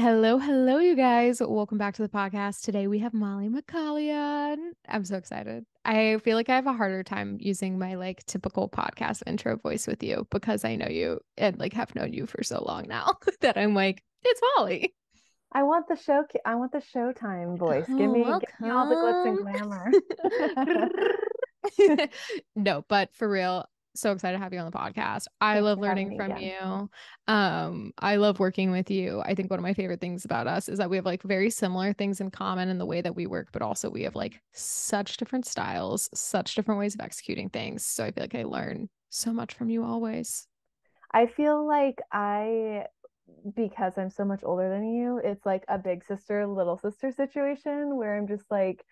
Hello, hello, you guys. Welcome back to the podcast. Today we have Molly McCauley on. I'm so excited. I feel like I have a harder time using my like typical podcast intro voice with you because I know you and like have known you for so long now that I'm like, it's Molly. I want the Showtime voice. Oh, Give me all the glitz and welcome. glamour. No, but for real, so excited to have you on the podcast. I Thanks love for having learning me from again. you. I love working with you. I think one of my favorite things about us is that we have like very similar things in common in the way that we work, but also we have like such different styles, such different ways of executing things. So I feel like I learn so much from you always. I feel like because I'm so much older than you, it's like a big sister, little sister situation where I'm just like,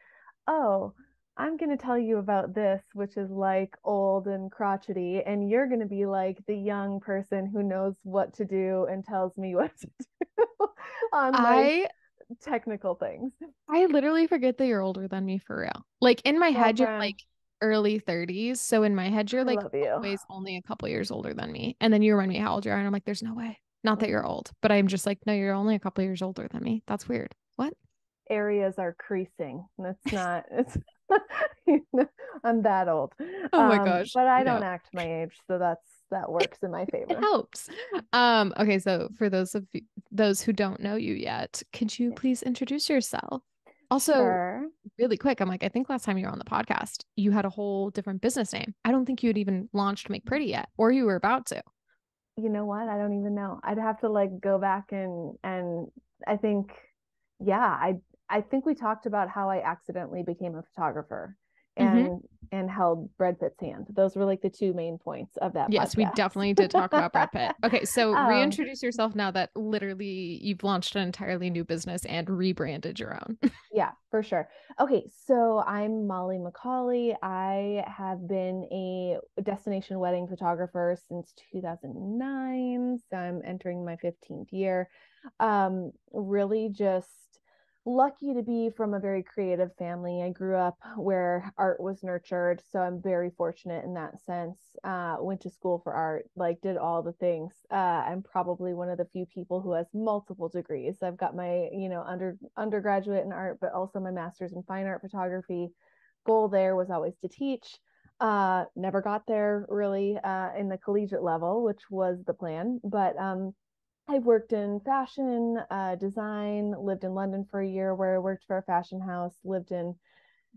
oh, I'm going to tell you about this, which is like old and crotchety, and you're going to be like the young person who knows what to do and tells me what to do on like I technical things. I literally forget that you're older than me for real. Like in my head, you're Girlfriend, like early 30s. So in my head, you're I like love you. always only a couple years older than me. And then you remind me how old you are. And I'm like, there's no way. Not that you're old. But I'm just like, no, you're only a couple years older than me. That's weird. What? Areas are creasing. That's not, it's, I'm that old. Oh my gosh. But I don't No, act my age, so that works in my it favor. helps. Okay, so for those who don't know you yet, could you Yeah. please introduce yourself? Also, Sure. really quick, I'm like, I think last time you were on the podcast, you had a whole different business name. I don't think you had even launched Make Pretty yet, or you were about to. You know what? I don't even know. I'd have to like go back and I think yeah, I think we talked about how I accidentally became a photographer Hmm. and held Brad Pitt's hand. Those were like the two main points of that Yes, we podcast. definitely did talk about Brad Pitt. Okay, so um, reintroduce yourself now that literally you've launched an entirely new business and rebranded your own. Yeah, for sure. Okay, so I'm Molly McCauley. I have been a destination wedding photographer since 2009. So I'm entering my 15th year. Really just lucky to be from a very creative family. I grew up where art was nurtured, so I'm very fortunate in that sense. Went to school for art, like did all the things. I'm probably one of the few people who has multiple degrees. I've got my, undergraduate in art, but also my master's in fine art photography. Goal there was always to teach. Never got there really in the collegiate level, which was the plan, but I worked in fashion, design, lived in London for a year where I worked for a fashion house, lived in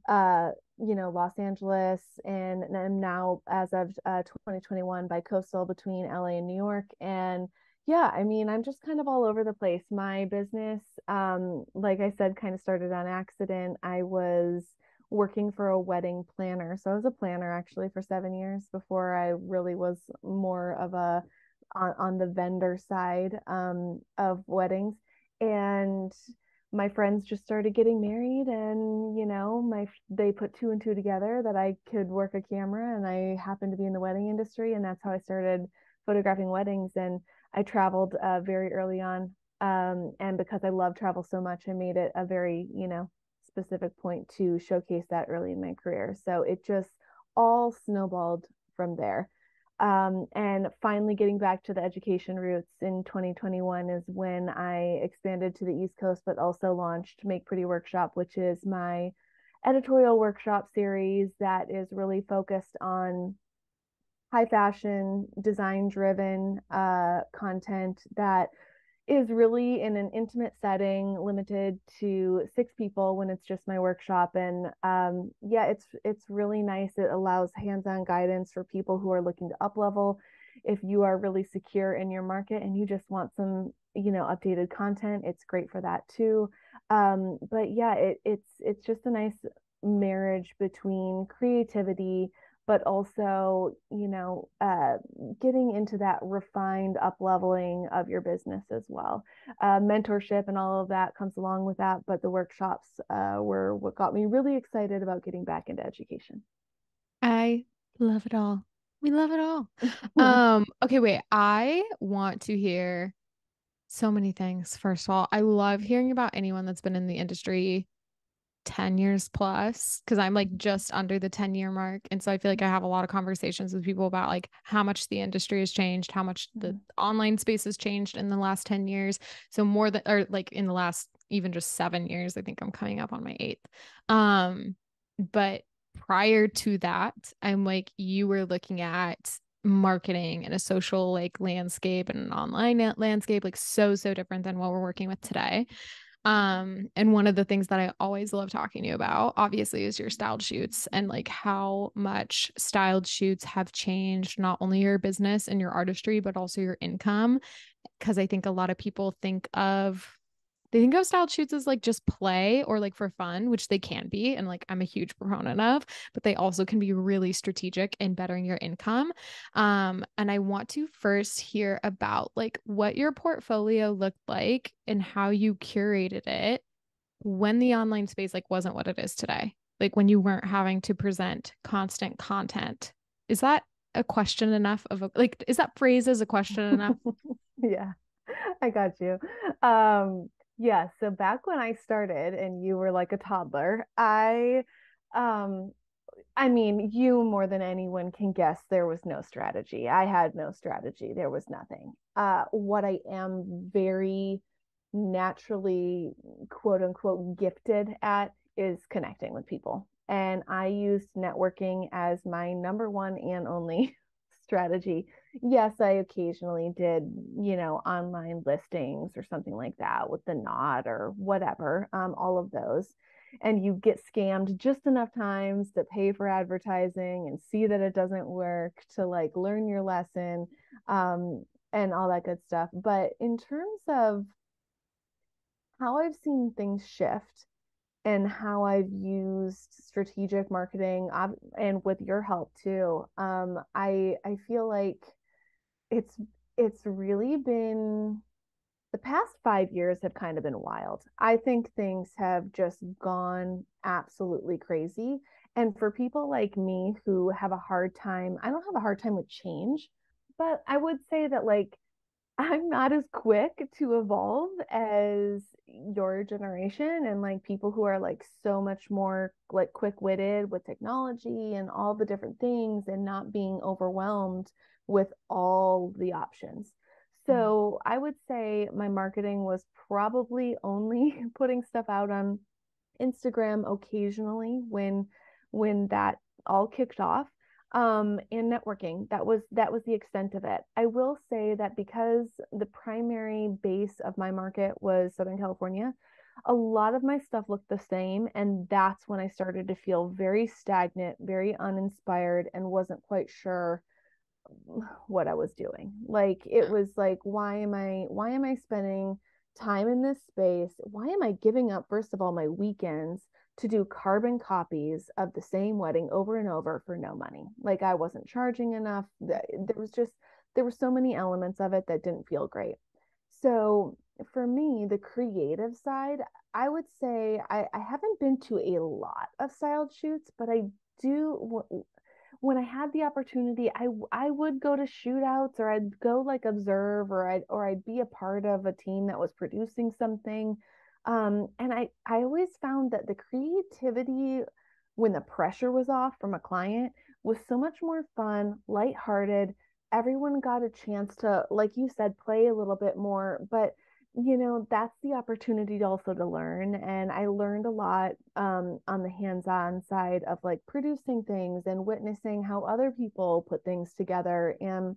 Los Angeles, and I'm now, as of 2021, bi-coastal between LA and New York. And yeah, I mean, I'm just kind of all over the place. My business, like I said, kind of started on accident. I was working for a wedding planner. So I was a planner actually for 7 years before I really was more of a on the vendor side of weddings. And my friends just started getting married, and they put two and two together that I could work a camera, and I happened to be in the wedding industry, and that's how I started photographing weddings. And I traveled very early on, and because I love travel so much, I made it a very specific point to showcase that early in my career. So it just all snowballed from there. And finally, getting back to the education roots in 2021 is when I expanded to the East Coast, but also launched Make Pretty Workshop, which is my editorial workshop series that is really focused on high fashion, design driven content that is really in an intimate setting, limited to 6 people when it's just my workshop. And yeah, it's really nice. It allows hands-on guidance for people who are looking to up level. If you are really secure in your market and you just want some, updated content, it's great for that too. But yeah, it's just a nice marriage between creativity but also, getting into that refined up leveling of your business as well. Mentorship and all of that comes along with that, but the workshops were what got me really excited about getting back into education. I love it all. We love it all. Okay, wait. I want to hear so many things. First of all, I love hearing about anyone that's been in the industry 10 years plus, because I'm like just under the 10-year mark. And so I feel like I have a lot of conversations with people about like how much the industry has changed, how much the online space has changed in the last 10 years. So more than, or like in the last even just 7 years. I think I'm coming up on my eighth. But prior to that, I'm like, you were looking at marketing and a social like landscape and an online landscape, like so different than what we're working with today. And one of the things that I always love talking to you about, obviously, is your styled shoots and like how much styled shoots have changed not only your business and your artistry, but also your income. Because I think a lot of people they think of styled shoots as like just play or like for fun, which they can be. And like I'm a huge proponent of, but they also can be really strategic in bettering your income. And I want to first hear about like what your portfolio looked like and how you curated it when the online space like wasn't what it is today. Like when you weren't having to present constant content. Is that a question enough of a like, is that phrase as a question enough? Yeah, I got you. Yeah, so back when I started and you were like a toddler, um I mean, you more than anyone can guess there was no strategy. I had no strategy. There was nothing. What I am very naturally, quote unquote, gifted at is connecting with people. And I used networking as my number one and only strategy. Yes, I occasionally did, online listings or something like that with the Knot or whatever, all of those. And you get scammed just enough times to pay for advertising and see that it doesn't work, to like learn your lesson, and all that good stuff. But in terms of how I've seen things shift and how I've used strategic marketing, and with your help too, I feel like it's it's really been, the past 5 years have kind of been wild. I think things have just gone absolutely crazy. And for people like me who have a hard time, I don't have a hard time with change, but I would say that like I'm not as quick to evolve as your generation, and like people who are like so much more like quick-witted with technology and all the different things and not being overwhelmed with all the options. So I would say my marketing was probably only putting stuff out on Instagram occasionally when that all kicked off, and networking. That was the extent of it. I will say that because the primary base of my market was Southern California, a lot of my stuff looked the same, and that's when I started to feel very stagnant, very uninspired, and wasn't quite sure what I was doing. Like it was like, why am I spending time in this space? Why am I giving up, first of all, my weekends to do carbon copies of the same wedding over and over for no money? Like I wasn't charging enough. There were so many elements of it that didn't feel great. So for me, the creative side, I would say I haven't been to a lot of styled shoots, but I do, when I had the opportunity, I would go to shootouts, or I'd go like observe, or I'd be a part of a team that was producing something. And I always found that the creativity when the pressure was off from a client was so much more fun, lighthearted. Everyone got a chance to, like you said, play a little bit more, but that's the opportunity to also to learn. And I learned a lot, on the hands-on side of like producing things and witnessing how other people put things together, and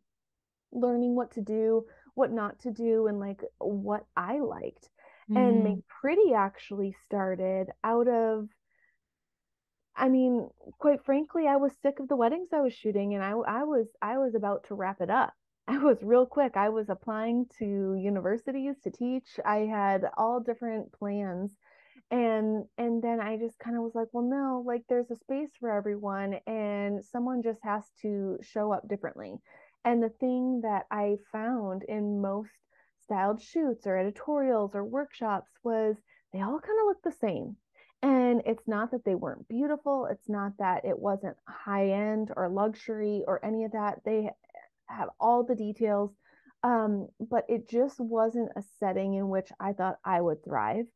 learning what to do, what not to do, and like what I liked. And Make Pretty actually started out of, I mean, quite frankly, I was sick of the weddings I was shooting, and I was about to wrap it up. I was real quick. I was applying to universities to teach. I had all different plans, and then I just kind of was like, well, no, like there's a space for everyone, and someone just has to show up differently. And the thing that I found in most styled shoots or editorials or workshops was they all kind of look the same. And it's not that they weren't beautiful. It's not that it wasn't high end or luxury or any of that. They have all the details. But it just wasn't a setting in which I thought I would thrive.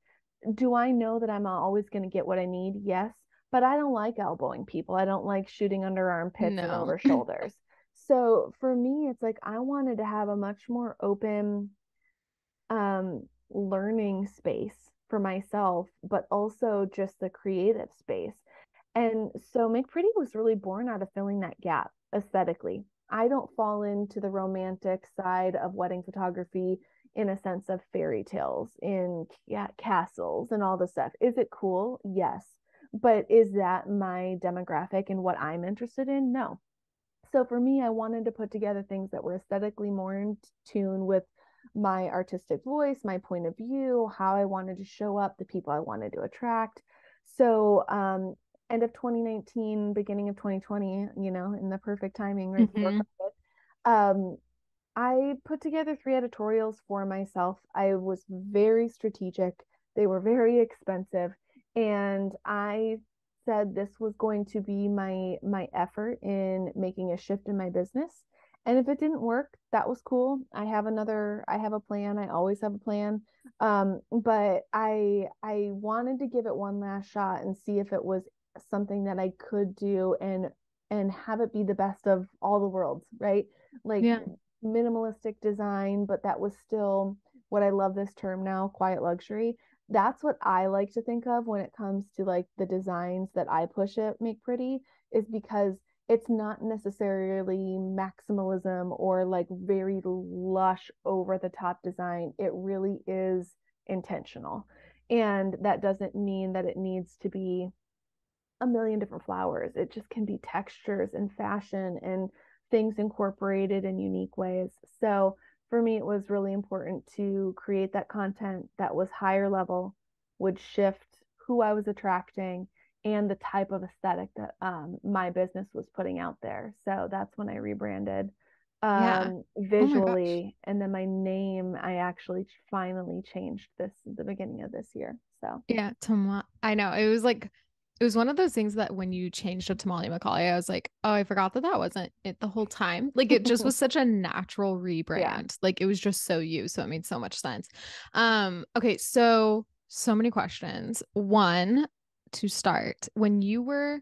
do I know that I'm always going to get what I need? Yes. But I don't like elbowing people. I don't like shooting under armpits and No. over shoulders. So for me, it's like I wanted to have a much more open learning space for myself, but also just the creative space. And so Make Pretty was really born out of filling that gap aesthetically. I don't fall into the romantic side of wedding photography in a sense of fairy tales in castles and all this stuff. Is it cool? Yes. But is that my demographic and what I'm interested in? No. So for me, I wanted to put together things that were aesthetically more in tune with my artistic voice, my point of view, how I wanted to show up, the people I wanted to attract. So end of 2019, beginning of 2020, in the perfect timing right before Hmm. COVID, I put together 3 editorials for myself. I was very strategic. They were very expensive, and I said this was going to be my effort in making a shift in my business. And if it didn't work, that was cool. I have a plan. I always have a plan. But I wanted to give it one last shot and see if it was something that I could do and have it be the best of all the worlds, right? Like Yeah. minimalistic design, but that was still what I love this term now, quiet luxury. That's what I like to think of when it comes to like the designs that I push it Make Pretty, is because it's not necessarily maximalism or like very lush over the top design. It really is intentional. And that doesn't mean that it needs to be a million different flowers. It just can be textures and fashion and things incorporated in unique ways. So for me, it was really important to create that content that was higher level, would shift who I was attracting and the type of aesthetic that my business was putting out there. So that's when I rebranded Yeah. Oh my gosh. visually. And then my name, I actually finally changed this at the beginning of this year. So Yeah, I know. It was one of those things that when you changed it to Molly McCauley, I was like, oh, I forgot that that wasn't it the whole time. Like it just was such a natural yeah. rebrand. Like it was just so you, so it made so much sense. Okay, so many questions. One, to start, when you were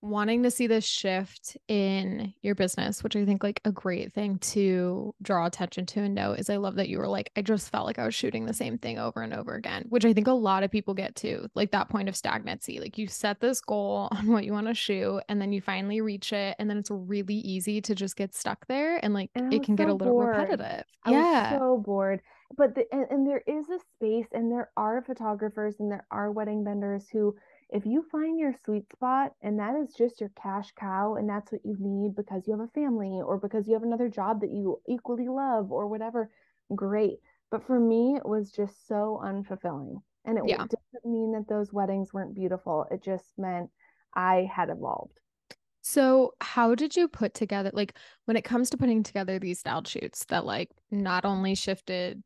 wanting to see this shift in your business, which I think like a great thing to draw attention to and know is I love that you were like, I just felt like I was shooting the same thing over and over again, which I think a lot of people get to, like that point of stagnancy. Like you set this goal on what you want to shoot and then you finally reach it. And then it's really easy to just get stuck there and like And I it was can get so a little bored. repetitive. I was Yeah. so bored. But and there is a space and there are photographers and there are wedding vendors who, if you find your sweet spot and that is just your cash cow and that's what you need because you have a family or because you have another job that you equally love or whatever, great. But for me, it was just so unfulfilling. And it Yeah. doesn't mean that those weddings weren't beautiful. It just meant I had evolved. So, how did you put together, like, when it comes to putting together these style shoots that, like, not only shifted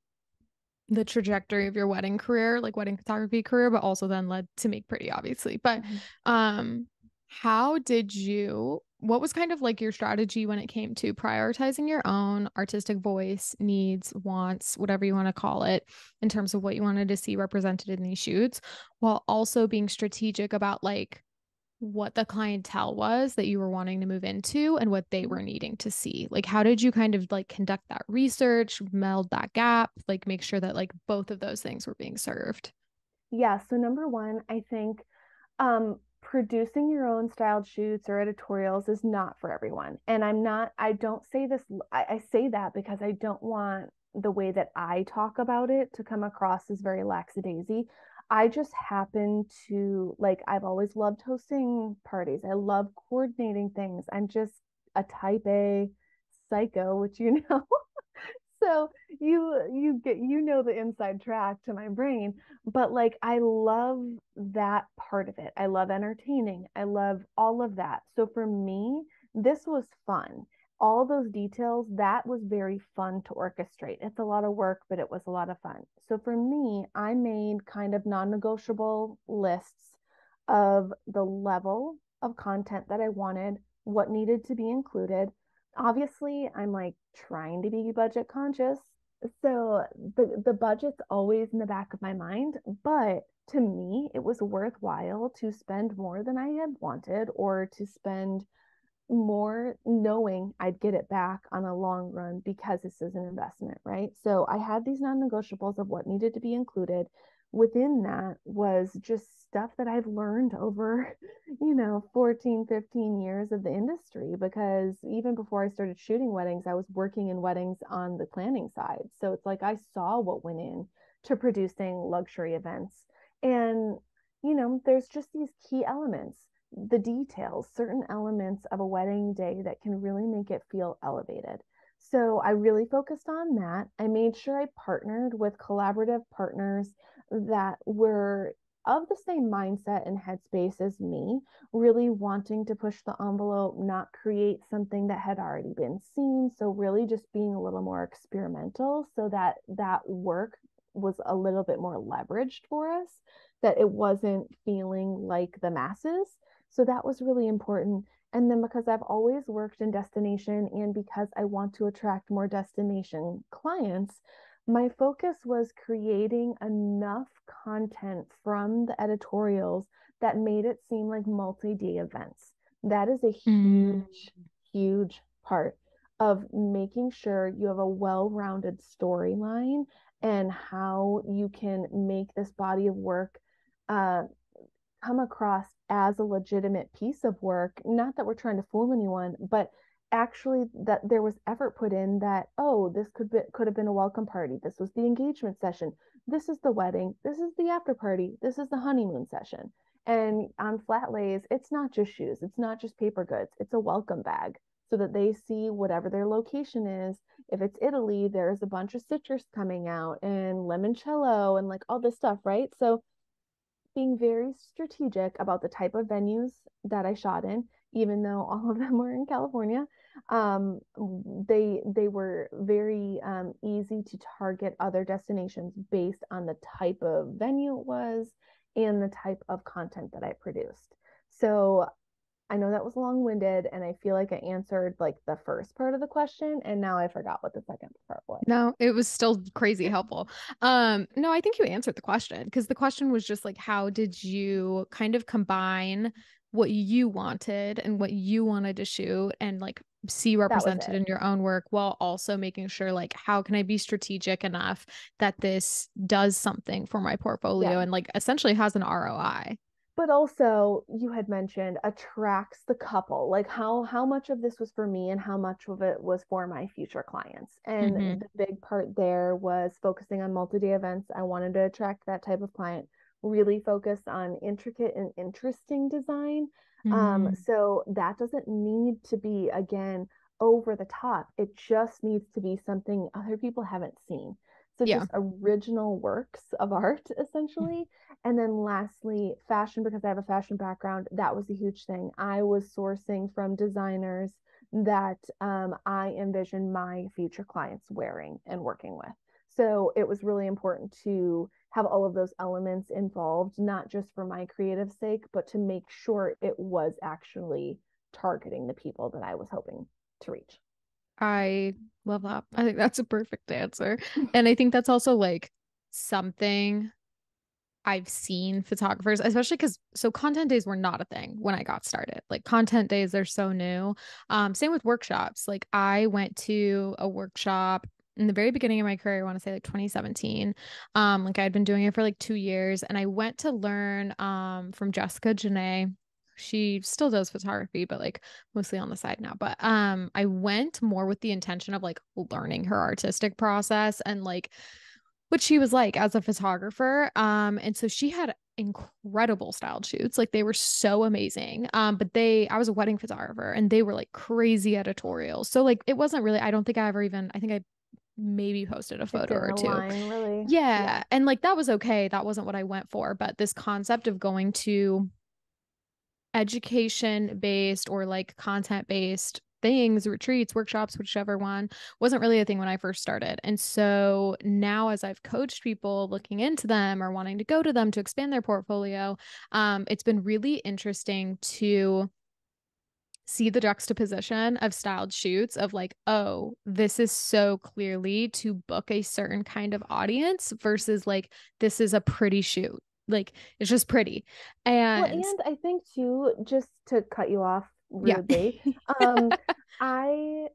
the trajectory of your wedding career, like wedding photography career, but also then led to Make Pretty, obviously. But Mhm. um, how did you, what was kind of like your strategy when it came to prioritizing your own artistic voice, needs, wants, whatever you want to call it, in terms of what you wanted to see represented in these shoots, while also being strategic about like what the clientele was that you were wanting to move into and what they were needing to see. Like, how did you kind of like conduct that research, meld that gap, like make sure that like both of those things were being served? Yeah, so number one, I think producing your own styled shoots or editorials is not for everyone. And I don't say this, I say that because I don't want the way that I talk about it to come across as very lackadaisy. I just happen to like, I've always loved hosting parties. I love coordinating things. I'm just a type A psycho, which you know. So you know the inside track to my brain, but like I love that part of it. I love entertaining. I love all of that. So for me, this was fun. All those details, that was very fun to orchestrate. It's a lot of work, but it was a lot of fun. So for me, I made kind of non-negotiable lists of the level of content that I wanted, what needed to be included. Obviously, I'm like trying to be budget conscious. So the budget's always in the back of my mind, but to me, it was worthwhile to spend more than I had wanted or to spend more knowing I'd get it back on a long run because this is an investment, right? So I had these non-negotiables of what needed to be included. Within that was just stuff that I've learned over, 14, 15 years of the industry, because even before I started shooting weddings, I was working in weddings on the planning side. So it's like I saw what went in to producing luxury events. And, there's just these key elements, the details, certain elements of a wedding day that can really make it feel elevated. So I really focused on that. I made sure I partnered with collaborative partners that were of the same mindset and headspace as me, really wanting to push the envelope, not create something that had already been seen. So really just being a little more experimental so that that work was a little bit more leveraged for us, that it wasn't feeling like the masses. So that was really important. And then because I've always worked in destination and because I want to attract more destination clients, my focus was creating enough content from the editorials that made it seem like multi-day events. That is a huge part of making sure you have a well-rounded storyline and how you can make this body of work come across as a legitimate piece of work. Not that we're trying to fool anyone, but actually that there was effort put in, that, oh, this could have been a welcome party. This was the engagement session. This is the wedding. This is the after party. This is the honeymoon session. And on flat lays, it's not just shoes. It's not just paper goods. It's a welcome bag so that they see whatever their location is. If it's Italy, there's a bunch of citrus coming out and limoncello and like all this stuff, right? So being very strategic about the type of venues that I shot in, even though all of them were in California. They were very easy to target other destinations based on the type of venue it was and the type of content that I produced. So I know that was long-winded, and I feel like I answered like the first part of the question, and now I forgot what the second part was. No, it was still crazy helpful. No, I think you answered the question, because the question was just like, how did you kind of combine what you wanted and what you wanted to shoot and like see That was represented it. in your own work, while also making sure like, how can I be strategic enough that this does something for my portfolio Yeah. and like essentially has an ROI? But also you had mentioned attracts the couple, like how much of this was for me and how much of it was for my future clients. Mm-hmm. And the big part there was focusing on multi-day events. I wanted to attract that type of client, really focus on intricate and interesting design. Mm-hmm. So that doesn't need to be, again, over the top. It just needs to be something other people haven't seen. So Yeah. just original works of art, essentially. And then lastly, fashion, because I have a fashion background, that was a huge thing. I was sourcing from designers that I envision my future clients wearing and working with. So it was really important to have all of those elements involved, not just for my creative sake, but to make sure it was actually targeting the people that I was hoping to reach. I love that. I think that's a perfect answer. And I think that's also like something I've seen photographers, especially because so content days were not a thing when I got started. Like content days, they're so new. Same with workshops. Like I went to a workshop in the very beginning of my career, I want to say like 2017. Like I'd been doing it for like 2 years, and I went to learn from Jessica Janae. She still does photography, but like mostly on the side now. But I went more with the intention of like learning her artistic process and like what she was like as a photographer. And so she had incredible styled shoots. Like they were so amazing. But I was a wedding photographer and they were like crazy editorials. So like it wasn't really, I don't think I ever even, I think I maybe posted a It photo didn't or two. align really. Yeah. Yeah. And like that was okay. That wasn't what I went for. But this concept of going to education based or like content based things, retreats, workshops, whichever one, wasn't really a thing when I first started. And so now, as I've coached people looking into them or wanting to go to them to expand their portfolio, it's been really interesting to see the juxtaposition of styled shoots of like, oh, this is so clearly to book a certain kind of audience versus like, this is a pretty shoot. Like, it's just pretty. And I think too, just to cut you off yeah. rudely, I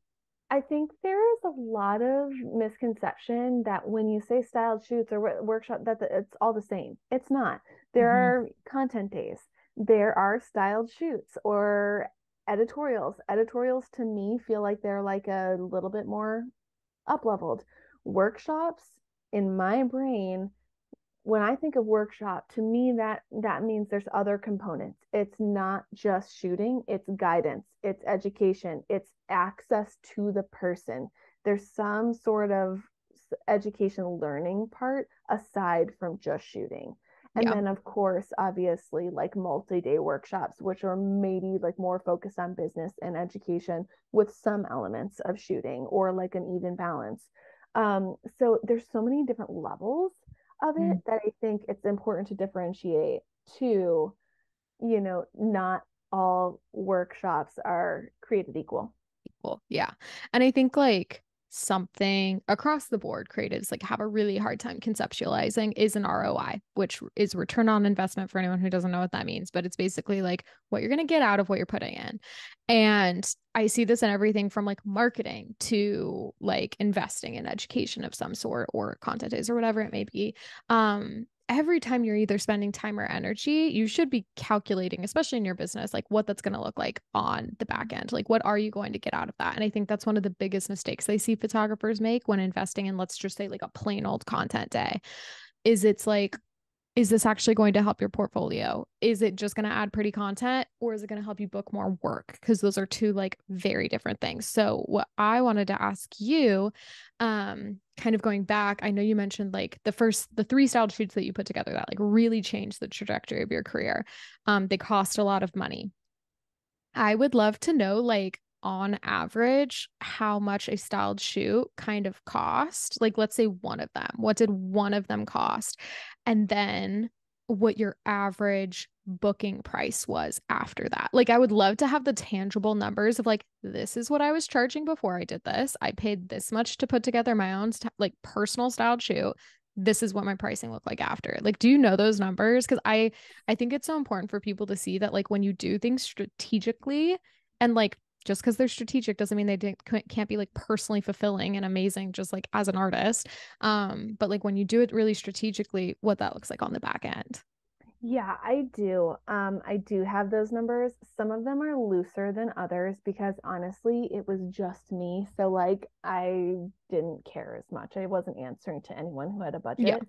I think there is a lot of misconception that when you say styled shoots or workshop, that it's all the same. It's not. There Mhm. are content days. There are styled shoots or editorials. Editorials to me feel like they're like a little bit more up leveled. Workshops in my brain, when I think of workshop, to me that means there's other components. It's not just shooting, it's guidance, it's education, it's access to the person. There's some sort of education learning part aside from just shooting. And Yeah. then of course, obviously, like multi-day workshops, which are maybe like more focused on business and education with some elements of shooting or like an even balance. So there's so many different levels of it Mm. that I think it's important to differentiate to, not all workshops are created equal. Cool. Yeah. And I think like something across the board creatives like have a really hard time conceptualizing is an ROI, which is return on investment for anyone who doesn't know what that means, but it's basically like what you're going to get out of what you're putting in. And I see this in everything from like marketing to like investing in education of some sort or content is or whatever it may be. Every time you're either spending time or energy, you should be calculating, especially in your business, like what that's going to look like on the back end. Like, what are you going to get out of that? And I think that's one of the biggest mistakes I see photographers make when investing in, let's just say, like a plain old content day, is it's like, is this actually going to help your portfolio? Is it just going to add pretty content or is it going to help you book more work? Because those are two like very different things. So what I wanted to ask you, kind of going back, I know you mentioned like the three styled shoots that you put together that like really changed the trajectory of your career. They cost a lot of money. I would love to know, like, on average, how much a styled shoot kind of cost. Like, let's say one of them. What did one of them cost? And then what your average booking price was after that. Like, I would love to have the tangible numbers of like, this is what I was charging before I did this. I paid this much to put together my own like personal styled shoot. This is what my pricing looked like after. Like, do you know those numbers? Because I think it's so important for people to see that like when you do things strategically and like just because they're strategic doesn't mean can't be like personally fulfilling and amazing just like as an artist. But like when you do it really strategically, what that looks like on the back end. Yeah, I do. I do have those numbers. Some of them are looser than others because honestly, it was just me. So like I didn't care as much. I wasn't answering to anyone who had a Yeah. budget.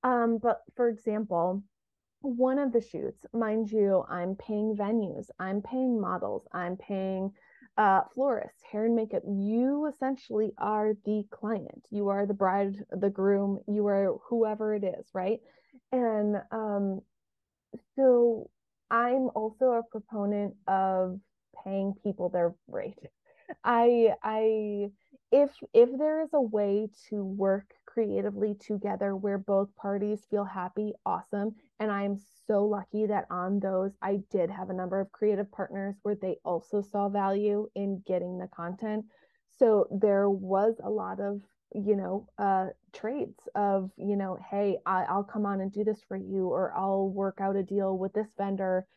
But for example, one of the shoots, mind you, I'm paying venues, I'm paying models, I'm paying florists, hair and makeup. You essentially are the client. You are the bride, the groom, you are whoever it is, right? And so I'm also a proponent of paying people their rate. I if there is a way to work creatively together where both parties feel happy, awesome. And I'm so lucky that on those I did have a number of creative partners where they also saw value in getting the content. So there was a lot of, trades of, hey, I'll come on and do this for you, or I'll work out a deal with this vendor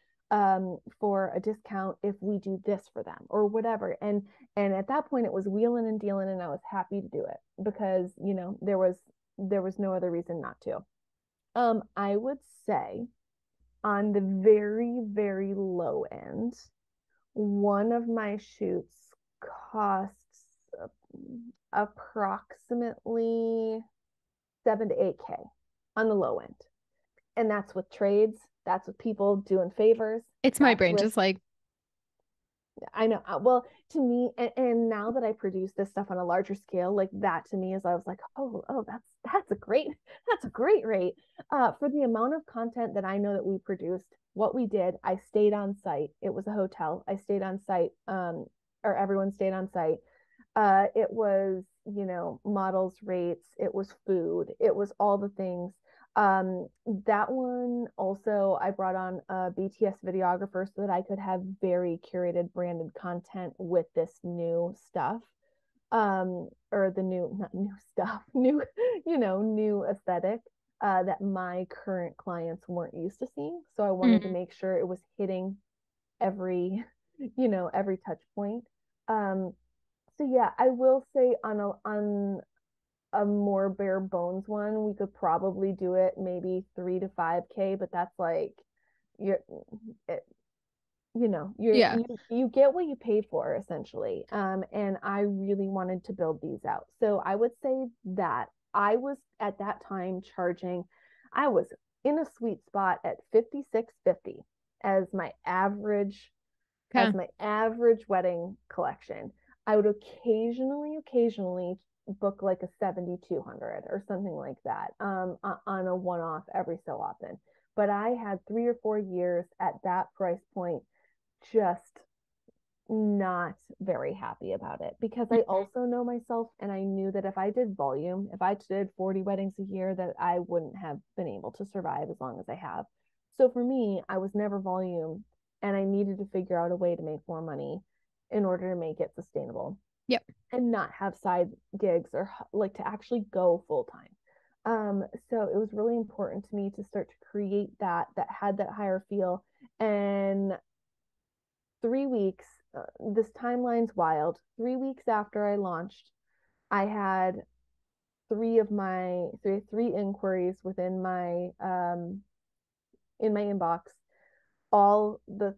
for a discount if we do this for them or whatever. And at that point, it was wheeling and dealing, and I was happy to do it because there was no other reason not to. I would say on the very very low end, one of my shoots costs approximately 7 to 8K on the low end, and that's with trades. That's with people doing favors. It's my That's brain with just like, I know. Well, to me, and now that I produce this stuff on a larger scale, like that to me is I was like, oh, that's a great rate. For the amount of content that I know that we produced, what we did, I stayed on site. It was a hotel. I stayed on site, or everyone stayed on site. It was, models rates, it was food, it was all the things. That one also, I brought on a BTS videographer so that I could have very curated branded content with this new stuff. Or the new, not new stuff, new, new aesthetic that my current clients weren't used to seeing. So I wanted to make sure it was hitting every, every touch point. So yeah, I will say on a more bare bones one, we could probably do it maybe 3 to 5K, but that's like you're it, Yeah. you get what you pay for essentially. And I really wanted to build these out. So I would say that I was at that time charging, I was in a sweet spot at 56.50 as my average Okay. wedding collection. I would occasionally book like a 7,200 or something like that on a one off every so often. But I had 3 or 4 years at that price point, just not very happy about it because I also know myself and I knew that if I did volume, if I did 40 weddings a year, that I wouldn't have been able to survive as long as I have. So for me, I was never volume and I needed to figure out a way to make more money in order to make it sustainable. Yep. And not have side gigs or like to actually go full time. So it was really important to me to start to create that had that higher feel. And 3 weeks, this timeline's wild. 3 weeks after I launched, I had three inquiries within my in my inbox. All the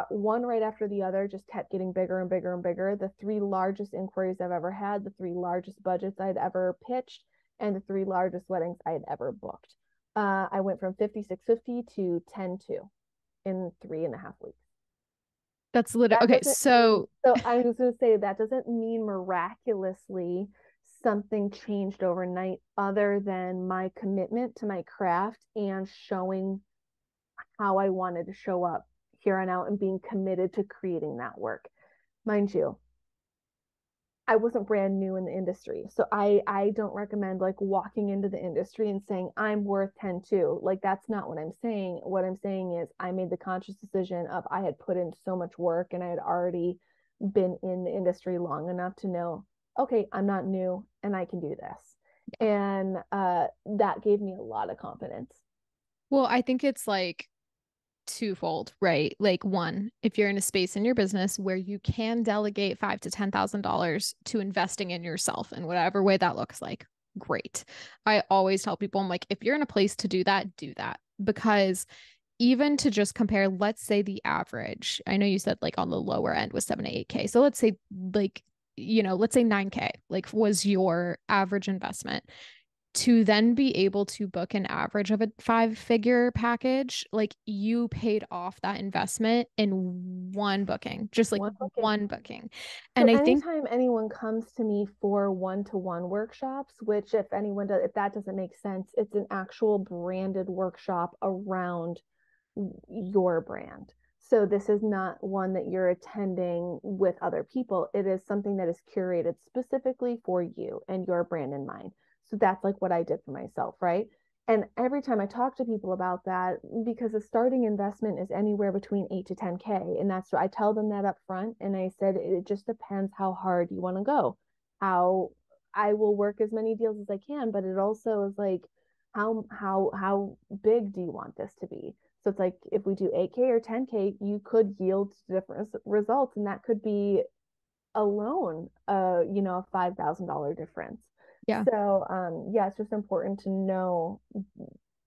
one right after the other just kept getting bigger and bigger and bigger. The three largest inquiries I've ever had, the three largest budgets I'd ever pitched, and the three largest weddings I had ever booked. I went from 56.50 to 10.2 in 3.5 weeks. That's literally okay. So I was going to say that doesn't mean miraculously something changed overnight, other than my commitment to my craft and showing how I wanted to show up here on out and being committed to creating that work. Mind you, I wasn't brand new in the industry. So I don't recommend like walking into the industry and saying I'm worth 10.2. Like that's not what I'm saying. What I'm saying is I made the conscious decision of I had put in so much work and I had already been in the industry long enough to know, okay, I'm not new and I can do this. And that gave me a lot of confidence. well, I think it's like twofold, right? Like one, if you're in a space in your business where you can delegate $5,000 to $10,000 to investing in yourself in whatever way that looks like, great. I always tell people, I'm like, if you're in a place to do that, because even to just compare, let's say the average, I know you said like on the lower end was 7 to 8K. So let's say like, let's say 9K, like was your average investment to then be able to book an average of a 5-figure package. Like you paid off that investment in one booking, just like one booking. And so I think anytime anyone comes to me for one-to-one workshops, which if that doesn't make sense, it's an actual branded workshop around your brand. So this is not one that you're attending with other people. It is something that is curated specifically for you and your brand in mind. So that's like what I did for myself, right? And every time I talk to people about that, because a starting investment is anywhere between 8 to 10K. And that's what I tell them that up front. And I said, it just depends how hard you want to go. How I will work as many deals as I can, but it also is like, how big do you want this to be? So it's like if we do 8K or 10K, you could yield different results, and that could be alone, a $5,000 difference. yeah, So yeah, it's just important to know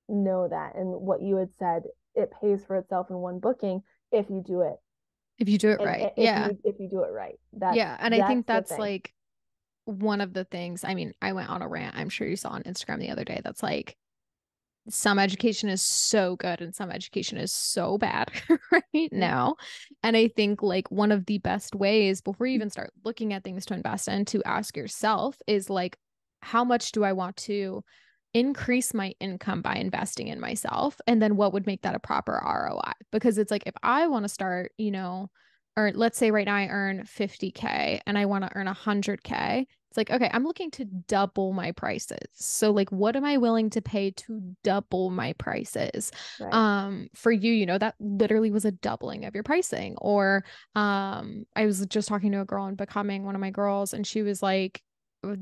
that, and what you had said, it pays for itself in one booking if you do it. if you do it And right. Yeah. if you do it right, Yeah. And I that's think the that's thing. like one of the things. I mean, I went on a rant, I'm sure you saw on Instagram the other day, that's like some education is so good and some education is so bad right now. And I think like one of the best ways before you even start looking at things to invest in, to ask yourself is like, how much do I want to increase my income by investing in myself? And then what would make that a proper ROI? Because it's like, if I want to start, or let's say right now I earn 50K and I want to earn 100K, It's like, okay, I'm looking to double my prices. So like, what am I willing to pay to double my prices? Right. For you, you know, that literally was a doubling of your pricing. Or I was just talking to a girl in Becoming, one of my girls, and she was like,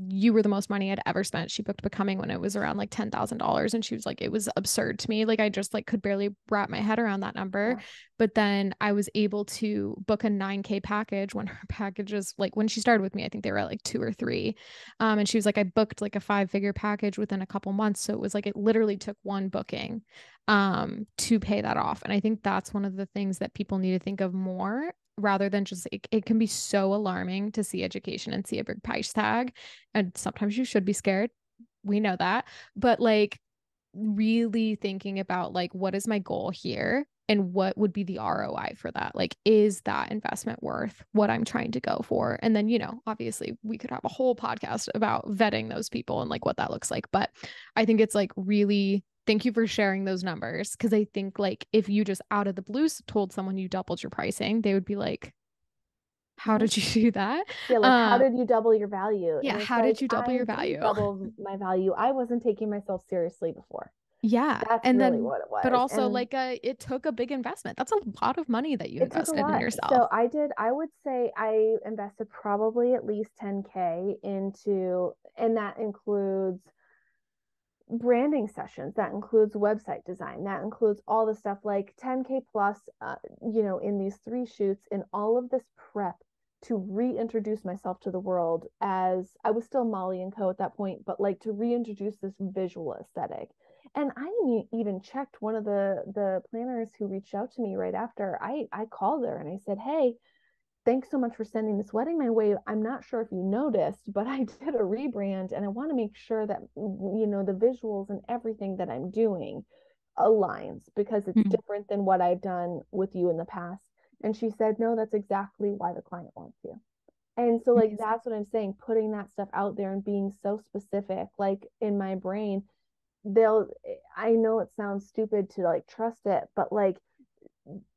you were the most money I'd ever spent. She booked Becoming when it was around like $10,000. And she was like, it was absurd to me. Like I just like could barely wrap my head around that number. Yeah. But then I was able to book a 9K package when her packages, like when she started with me, I think they were at like 2 or 3. And she was like, I booked like a 5-figure package within a couple months. So it was like, it literally took one booking to pay that off. And I think that's one of the things that people need to think of more rather than just it can be so alarming to see education and see a big price tag. And sometimes you should be scared. We know that. But like really thinking about like, what is my goal here? And what would be the ROI for that? Like, is that investment worth what I'm trying to go for? And then, you know, obviously we could have a whole podcast about vetting those people and like what that looks like. But I think it's like really thank you for sharing those numbers. Cause I think like if you just out of the blue told someone you doubled your pricing, they would be like, how Mhm. did you do that? Yeah, like how did you double your value? Yeah, And it's how like did you double I your didn't value? double my value. I wasn't taking myself seriously before. Yeah. That's And really then, what it but was. also And like it took a big investment. That's a lot of money that you it took a invested in lot. yourself. So I would say I invested probably at least 10K into, and that includes branding sessions, that includes website design, that includes all the stuff like 10K plus, in these 3 shoots and all of this prep to reintroduce myself to the world as I was still Molly and Co at that point, but like to reintroduce this visual aesthetic. And I even checked one of the planners who reached out to me right after. I called her and I said, hey, thanks so much for sending this wedding my way. I'm not sure if you noticed, but I did a rebrand and I want to make sure that, the visuals and everything that I'm doing aligns because it's Mm. different than what I've done with you in the past. And she said, no, that's exactly why the client wants you. And so, like, Amazing. that's what I'm saying, putting that stuff out there and being so specific, like in my brain, I know it sounds stupid to like trust it, but like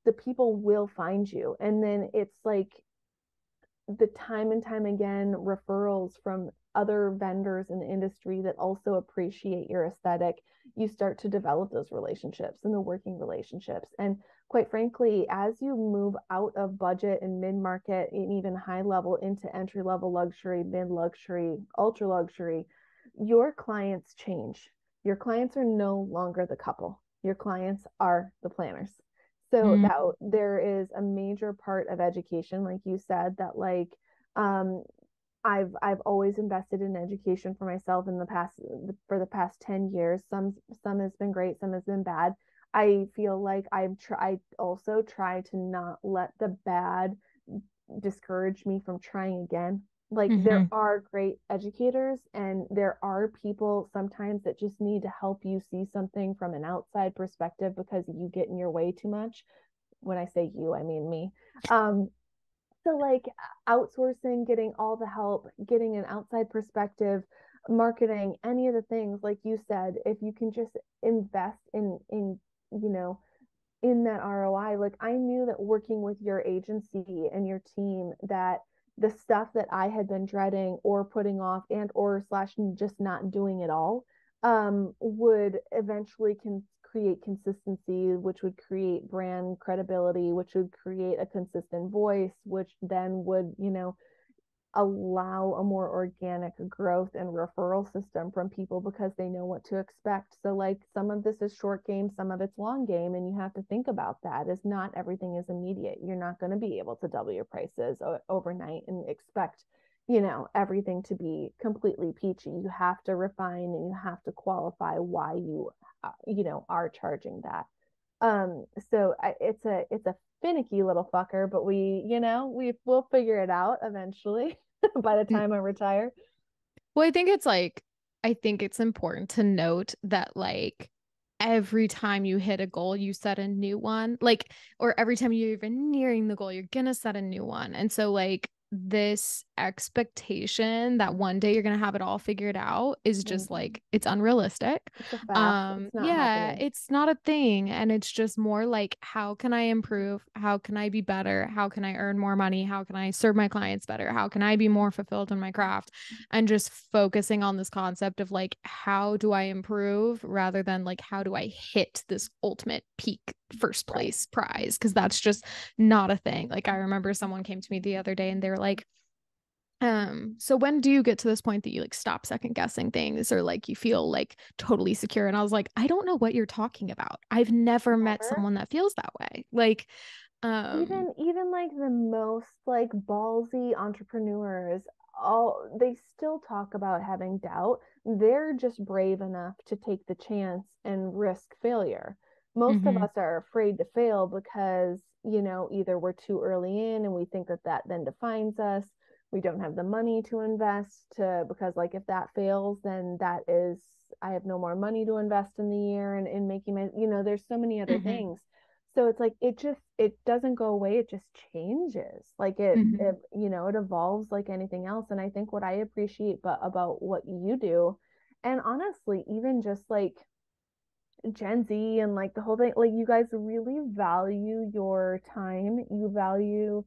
the people will find you. And then it's like, the time and time again referrals from other vendors in the industry that also appreciate your aesthetic, you start to develop those relationships and the working relationships. And quite frankly, as you move out of budget and mid-market and even high level into entry-level luxury, mid-luxury, ultra luxury, your clients change. Your clients are no longer the couple. Your clients are the planners. So Mm. that there is a major part of education, like you said, that like um, I've always invested in education for myself in the past for the past 10 years. Some has been great, some has been bad. I feel like I also try to not let the bad discourage me from trying again. Like there Mm-hmm. are great educators and there are people sometimes that just need to help you see something from an outside perspective because you get in your way too much. When I say you, I mean me. Um, so like outsourcing, getting all the help, getting an outside perspective, marketing, any of the things, like you said, if you can just invest in you know in that ROI. Like I knew that working with your agency and your team, that the stuff that I had been dreading or putting off and or slash just not doing at all would eventually create consistency, which would create brand credibility, which would create a consistent voice, which then would, allow a more organic growth and referral system from people because they know what to expect. So like some of this is short game, some of it's long game, and you have to think about that. Is not everything is immediate. You're not going to be able to double your prices overnight and expect, everything to be completely peachy. You have to refine and you have to qualify why you are charging that. It's a finicky little fucker, but we'll figure it out eventually by the time I retire. Well, I think it's important to note that like every time you hit a goal, you set a new one. Like, or every time you're even nearing the goal, you're gonna set a new one. And so like this expectation that one day you're going to have it all figured out is just like, it's unrealistic. It's a fact. It's not happening. It's not a thing. And it's just more like, how can I improve? How can I be better? How can I earn more money? How can I serve my clients better? How can I be more fulfilled in my craft? And just focusing on this concept of like, how do I improve rather than like, how do I hit this ultimate peak first place prize? Because that's just not a thing. Like, I remember someone came to me the other day and they were like, so when do you get to this point that you like stop second guessing things or like you feel like totally secure? And I was like, I don't know what you're talking about. I've never met someone that feels that way. Like, even like the most like ballsy entrepreneurs, all they still talk about having doubt. They're just brave enough to take the chance and risk failure. Most of us are afraid to fail because, you know, either we're too early in and we think that that then defines us. We don't have the money to invest to, because like if that fails, then that is, I have no more money to invest in the year and in making my, you know, there's so many other things. So it's like it doesn't go away, it just changes. Like it you know, it evolves like anything else. And I think what I appreciate about what you do, and honestly, even just like Gen Z and like the whole thing, like you guys really value your time, you value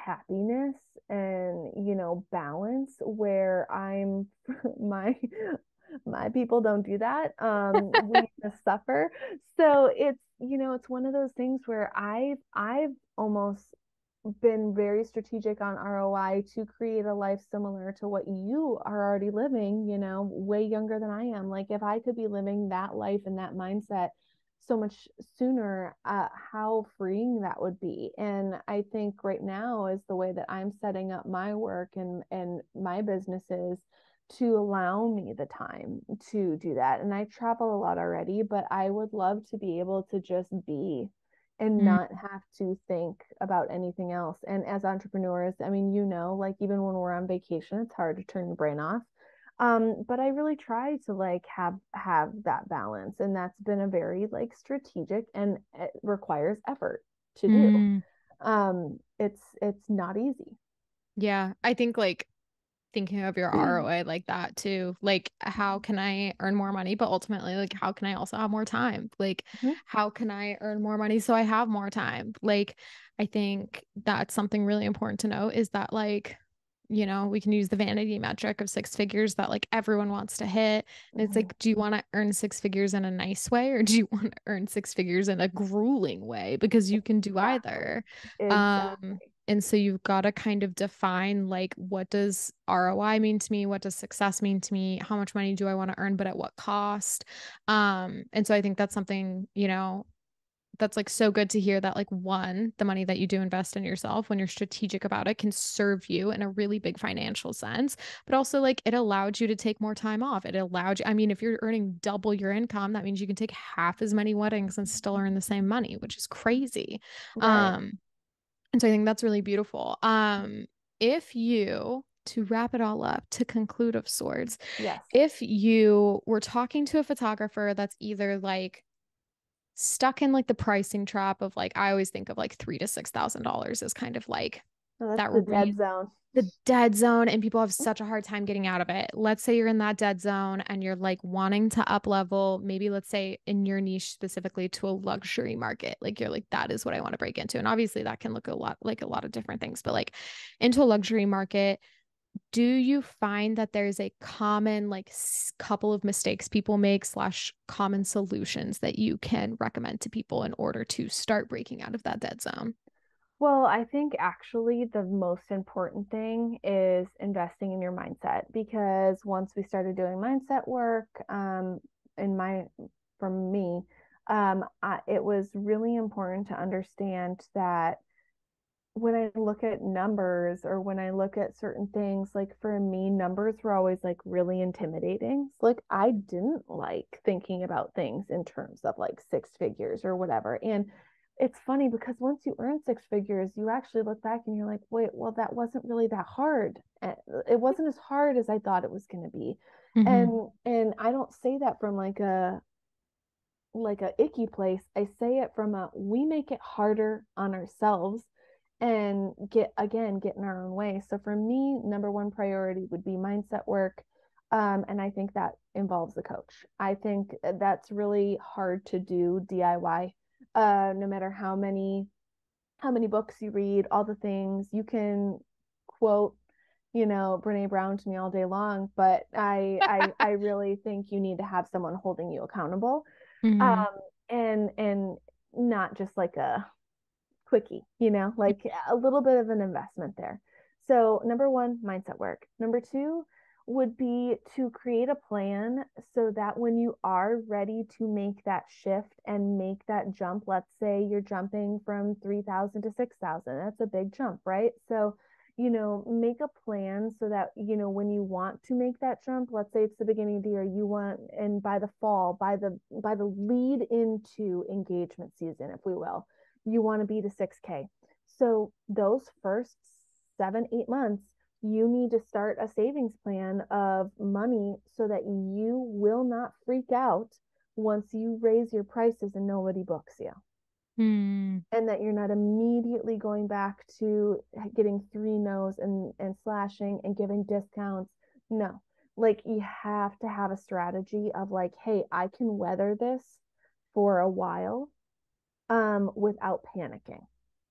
happiness and, you know, balance, where I'm my people don't do that. We just suffer. So it's, you know, it's one of those things where I've almost been very strategic on ROI to create a life similar to what you are already living, you know, way younger than I am. Like if I could be living that life and that mindset so much sooner, how freeing that would be. And I think right now is the way that I'm setting up my work and my businesses to allow me the time to do that. And I travel a lot already, but I would love to be able to just be and not have to think about anything else. And as entrepreneurs, I mean, you know, like even when we're on vacation, it's hard to turn your brain off. But I really try to like have that balance, and that's been a very like strategic, and it requires effort to do. It's not easy. Yeah, I think like thinking of your ROI like that too. Like, how can I earn more money? But ultimately, like, how can I also have more time? Like, how can I earn more money so I have more time? Like, I think that's something really important to know is that, like, you know, we can use the vanity metric of six figures that like everyone wants to hit. And it's like, do you want to earn six figures in a nice way or do you want to earn six figures in a grueling way? Because you can do either. Exactly. And so you've got to kind of define like, what does ROI mean to me? What does success mean to me? How much money do I want to earn, but at what cost? And so I think that's something, you know, that's like so good to hear that like one, the money that you do invest in yourself when you're strategic about it can serve you in a really big financial sense, but also like it allowed you to take more time off. It allowed you, I mean, if you're earning double your income, that means you can take half as many weddings and still earn the same money, which is crazy. Right. And so I think that's really beautiful. If you, to wrap it all up, to conclude of sorts, Yes. if you were talking to a photographer that's either like stuck in like the pricing trap of like, I always think of like $3,000 to $6,000 as kind of like No, that's that the dead zone. the dead zone, and people have such a hard time getting out of it. Let's say you're in that dead zone and you're like wanting to up level, maybe let's say in your niche specifically to a luxury market. Like you're like, that is what I want to break into. And obviously that can look a lot like a lot of different things, but like into a luxury market, do you find that there's a common like couple of mistakes people make slash common solutions that you can recommend to people in order to start breaking out of that dead zone? Well, I think actually the most important thing is investing in your mindset, because once we started doing mindset work, in my, from me, it was really important to understand that when I look at numbers or when I look at certain things, like for me, numbers were always like really intimidating. So like I didn't like thinking about things in terms of like six figures or whatever. And it's funny because once you earn six figures, you actually look back and you're like, wait, well, that wasn't really that hard. It wasn't as hard as I thought it was going to be. And I don't say that from like a icky place. I say it from a we make it harder on ourselves and get in our own way. So for me, number one priority would be mindset work. And I think that involves a coach. I think that's really hard to do DIY. No matter how many books you read, all the things you can quote, Brene Brown to me all day long, but I really think you need to have someone holding you accountable. Mm-hmm. And not just like a quickie, like a little bit of an investment there. So, number one, mindset work. Number two would be to create a plan so that when you are ready to make that shift and make that jump, let's say you're jumping from 3,000 to 6,000, that's a big jump, right? So, make a plan so that, when you want to make that jump, let's say it's the beginning of the year, you want, and by the fall, by the lead into engagement season, if we will, you want to be to 6K. So those first 7, 8 months, you need to start a savings plan of money so that you will not freak out once you raise your prices and nobody books you. Mm-hmm. And that you're not immediately going back to getting 3 no's and slashing and giving discounts. No, like you have to have a strategy of like, hey, I can weather this for a while without panicking.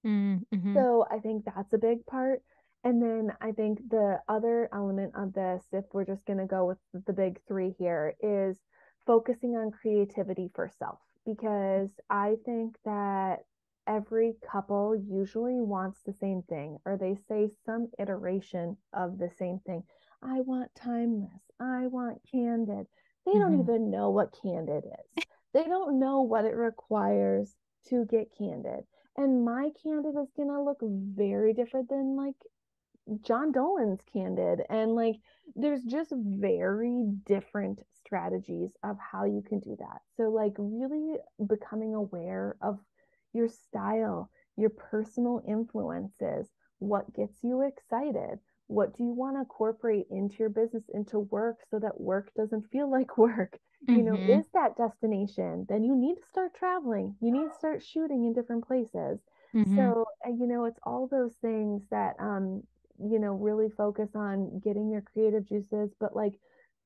Mm-hmm. So I think that's a big part. And then I think the other element of this, if we're just going to go with the big three here, is focusing on creativity for self. Because I think that every couple usually wants the same thing, or they say some iteration of the same thing. I want timeless. I want candid. They don't Mm-hmm. even know what candid is. They don't know what it requires to get candid. And my candid is gonna look very different than like John Dolan's candid. And like there's just very different strategies of how you can do that. So like really becoming aware of your style, your personal influences, what gets you excited, what do you want to incorporate into your business, into work, so that work doesn't feel like work. Mm-hmm. Is that destination, then you need to start traveling, you need to start shooting in different places. Mm-hmm. So it's all those things that really focus on getting your creative juices, but like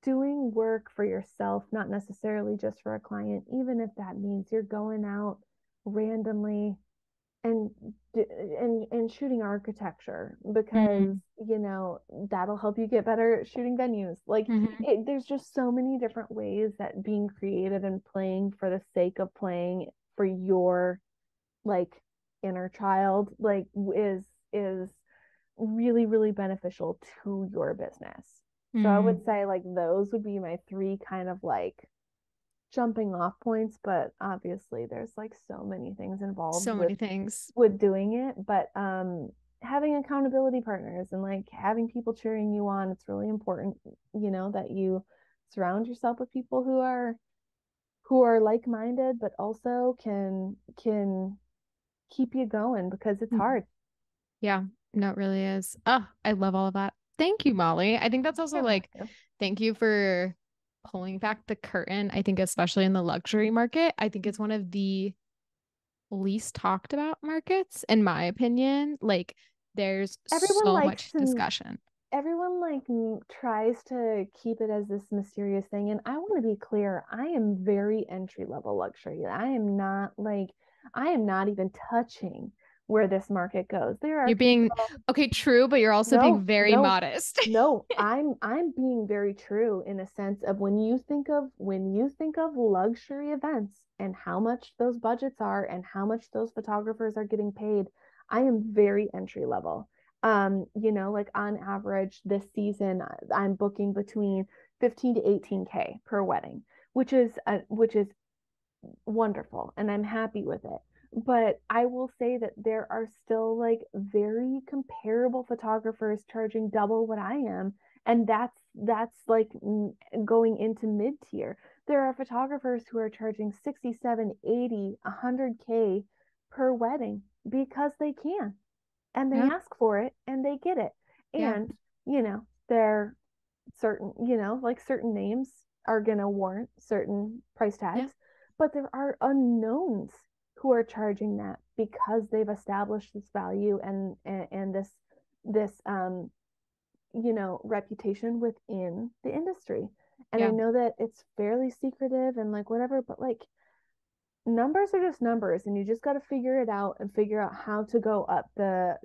doing work for yourself, not necessarily just for a client, even if that means you're going out randomly and and shooting architecture, because that'll help you get better at shooting venues. Like Mm-hmm. there's just so many different ways that being creative and playing for the sake of playing for your like inner child like is really, really beneficial to your business. So I Mm-hmm. would say like those would be my three kind of like jumping off points, but obviously there's like so many things involved So with many things. doing it. But having accountability partners and like having people cheering you on, it's really important, that you surround yourself with people who are like-minded, but also can keep you going, because it's Mhm. hard. Yeah, no, it really is. Oh, I love all of that. Thank you, Molly. I think that's also You're like, welcome. thank you for pulling back the curtain. I think, especially in the luxury market, I think it's one of the least talked about markets, in my opinion. Like, there's Everyone so likes much to discussion. everyone like tries to keep it as this mysterious thing, and I want to be clear, I am very entry level luxury. I am not even touching where this market goes. There are You're being people. okay, true, but you're also being No, very no, modest. no. I'm being very true in a sense of when you think of luxury events and how much those budgets are and how much those photographers are getting paid. I am very entry level. Like on average this season, I'm booking between 15 to 18K per wedding, which is wonderful, and I'm happy with it. But I will say that there are still like very comparable photographers charging double what I am, and that's like going into mid tier. There are photographers who are charging 67, 80, 100K per wedding because they can, and they Yeah, ask for it and they get it. yeah, And they're certain, like certain names are going to warrant certain price yeah. tags, but there are unknowns who are charging that because they've established this value and this reputation within the industry. And I know that it's fairly secretive and like whatever, but like numbers are just numbers, and you just got to figure it out and figure out how to go up the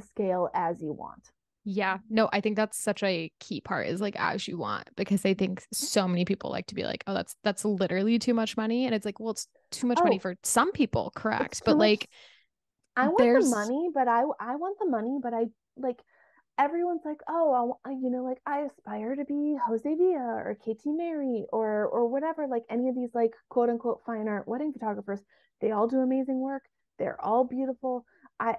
scale as you want. Yeah, no, I think that's such a key part is like as you want, because I think so many people like to be like, oh, that's literally too much money. And it's like, well, it's too much money for some people, correct. But like I want the money, but I want the money, but I like everyone's like, oh, like I aspire to be Jose Villa or Katie Mary or whatever, like any of these like quote unquote fine art wedding photographers. They all do amazing work. They're all beautiful. I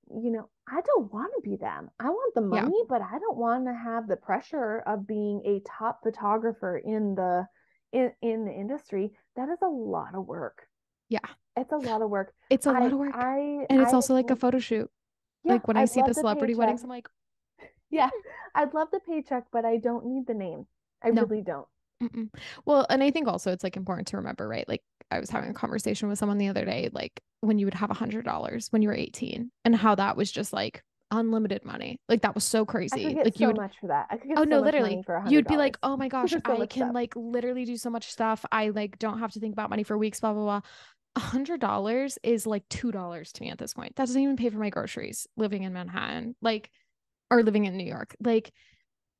don't want to be them. I want the money, but I don't want to have the pressure of being a top photographer in the industry. That is a lot of work. Yeah. It's a lot of work. It's a lot of work. And it's also like a photo shoot. Yeah, like when I see the celebrity weddings, I'm like, yeah, I'd love the paycheck, but I don't need the name. I really don't. Mm-mm. Well, and I think also it's like important to remember, right? Like I was having a conversation with someone the other day, like when you would have $100 when you were 18 and how that was just like unlimited money. Like that was so crazy. I could get like you so would, much for that. I could get oh so no, much literally money for $100. you'd be like, oh my gosh, so I can stuff. like literally do so much stuff. I like don't have to think about money for weeks, blah, blah, blah. $100 is like $2 to me at this point. That doesn't even pay for my groceries living in Manhattan, like, or living in New York. Like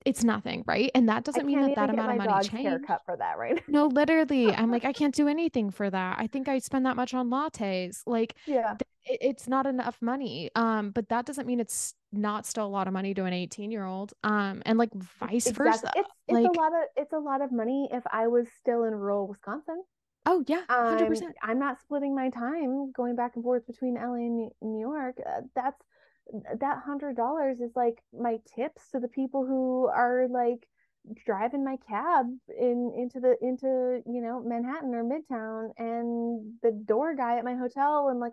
it's nothing, right? And that doesn't mean that amount of money changed. Haircut for that, right? No, literally, I'm like, I can't do anything for that. I think I spend that much on lattes. Like, yeah, it's not enough money. But that doesn't mean it's not still a lot of money to an 18-year-old. And like vice versa. It's like it's a lot of money if I was still in rural Wisconsin. Oh yeah, 100%. I'm not splitting my time going back and forth between LA and New York. That $100 is like my tips to the people who are like driving my cab into Manhattan or Midtown, and the door guy at my hotel, and like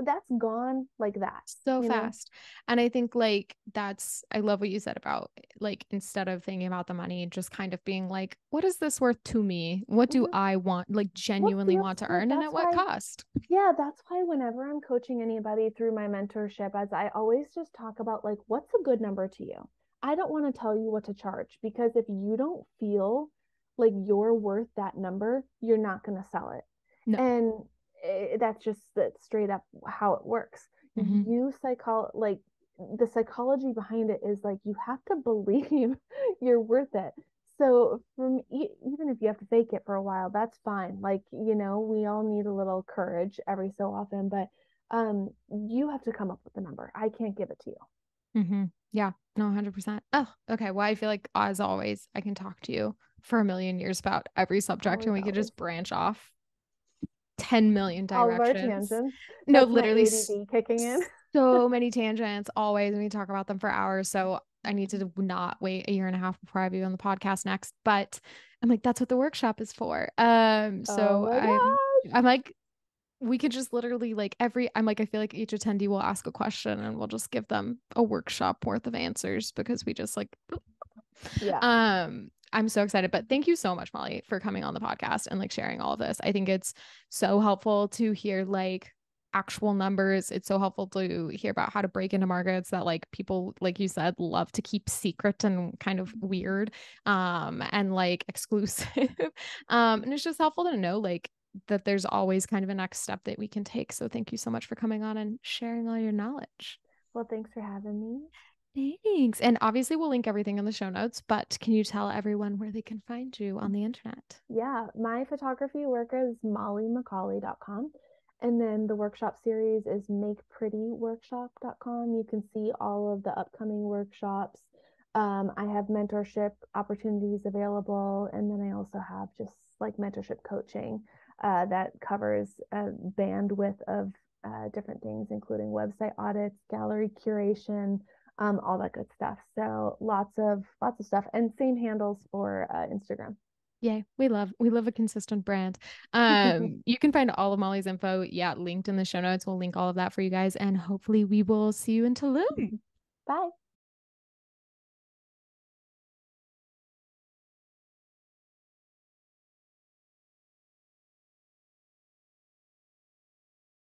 that's gone like that so fast. And I think like I love what you said about like instead of thinking about the money, just kind of being like, what is this worth to me? What do I want, like genuinely want to earn, and at what cost? Yeah, that's why whenever I'm coaching anybody through my mentorship, as I always just talk about like, what's a good number to you? I don't want to tell you what to charge, because if you don't feel like you're worth that number, you're not going to sell it. No. And that's just straight up how it works. The psychology behind it is like you have to believe you're worth it. So even if you have to fake it for a while, that's fine. Like, we all need a little courage every so often, but you have to come up with the number. I can't give it to you. Mm-hmm. Yeah, no, 100%. Oh, okay. Well, I feel like as always, I can talk to you for a million years about every subject, and we could just branch off 10 million directions. All of our tangents. No, literally ADD kicking in. So many tangents always, and we talk about them for hours. So I need to not wait a year and a half before I have you on the podcast next. But I'm like, that's what the workshop is for. I'm like, we could just literally like I'm like, I feel like each attendee will ask a question and we'll just give them a workshop worth of answers, because we just like, yeah. I'm so excited, but thank you so much, Molly, for coming on the podcast and like sharing all of this. I think it's so helpful to hear like actual numbers. It's so helpful to hear about how to break into markets that like people, like you said, love to keep secret and kind of weird, and like exclusive. And it's just helpful to know like that there's always kind of a next step that we can take. So thank you so much for coming on and sharing all your knowledge. Well, thanks for having me. Thanks. And obviously we'll link everything in the show notes, but can you tell everyone where they can find you on the internet? Yeah, my photography work is mollymccauley.com. And then the workshop series is makeprettyworkshop.com. You can see all of the upcoming workshops. I have mentorship opportunities available. And then I also have just like mentorship coaching that covers a bandwidth of different things, including website audits, gallery curation, all that good stuff. So lots of stuff, and same handles for Instagram. Yay. We love a consistent brand. You can find all of Molly's info, linked in the show notes. We'll link all of that for you guys, and hopefully we will see you in Tulum. Bye.